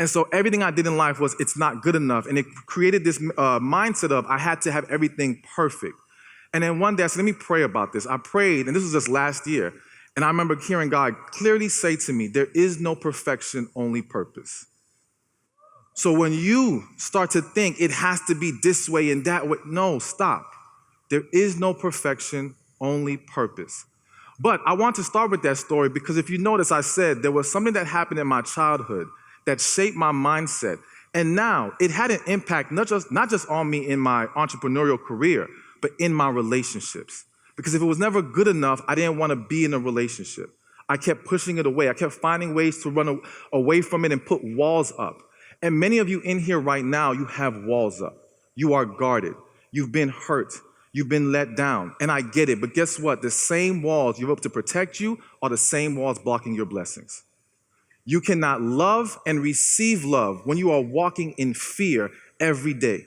And so everything I did in life was, it's not good enough. And it created this mindset of I had to have everything perfect. And then one day I said, let me pray about this. I prayed, and this was just last year. And I remember hearing God clearly say to me, there is no perfection, only purpose. So when you start to think it has to be this way and that way, no, stop. There is no perfection, only purpose. But I want to start with that story because if you notice, I said there was something that happened in my childhood that shaped my mindset. And now it had an impact not just on me in my entrepreneurial career, but in my relationships. Because if it was never good enough, I didn't want to be in a relationship. I kept pushing it away. I kept finding ways to run away from it and put walls up. And many of you in here right now, you have walls up. You are guarded. You've been hurt. You've been let down. And I get it. But guess what? The same walls you have to protect you are the same walls blocking your blessings. You cannot love and receive love when you are walking in fear every day,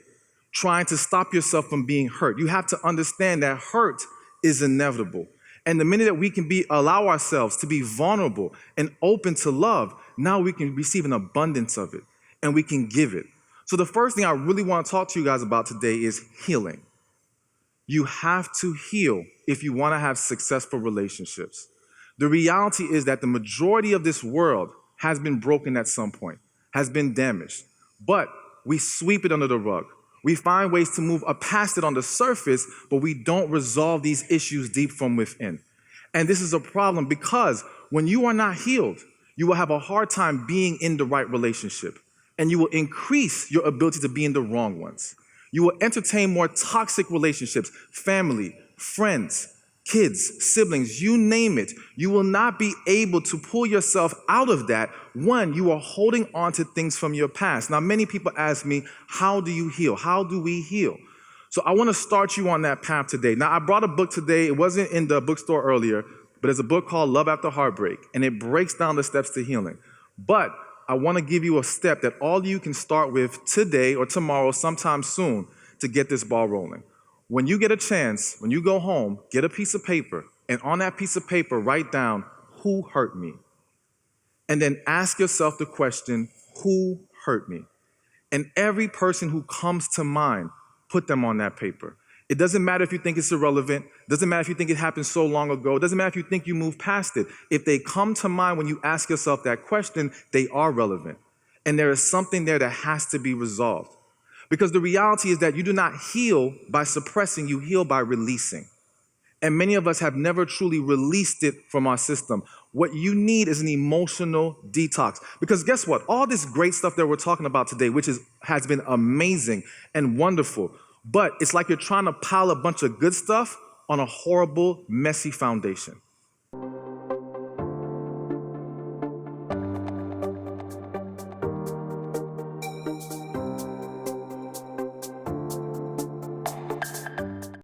trying to stop yourself from being hurt. You have to understand that hurt is inevitable. And the minute that we can allow ourselves to be vulnerable and open to love, now we can receive an abundance of it and we can give it. So the first thing I really want to talk to you guys about today is healing. You have to heal if you want to have successful relationships. The reality is that the majority of this world has been broken at some point, has been damaged, but we sweep it under the rug. We find ways to move past it on the surface, but we don't resolve these issues deep from within. And this is a problem because when you are not healed, you will have a hard time being in the right relationship, and you will increase your ability to be in the wrong ones. You will entertain more toxic relationships, family, friends, kids, siblings, you name it. You will not be able to pull yourself out of that when you are holding on to things from your past. Now, many people ask me, how do you heal? How do we heal? So I want to start you on that path today. Now, I brought a book today. It wasn't in the bookstore earlier, but it's a book called Love After Heartbreak, and it breaks down the steps to healing. But I want to give you a step that all you can start with today or tomorrow, sometime soon, to get this ball rolling. When you get a chance, when you go home, get a piece of paper, and on that piece of paper, write down, who hurt me? And then ask yourself the question, who hurt me? And every person who comes to mind, put them on that paper. It doesn't matter if you think it's irrelevant. It doesn't matter if you think it happened so long ago. It doesn't matter if you think you moved past it. If they come to mind when you ask yourself that question, they are relevant. And there is something there that has to be resolved. Because the reality is that you do not heal by suppressing, you heal by releasing. And many of us have never truly released it from our system. What you need is an emotional detox. Because guess what? All this great stuff that we're talking about today, which has been amazing and wonderful, but it's like you're trying to pile a bunch of good stuff on a horrible, messy foundation.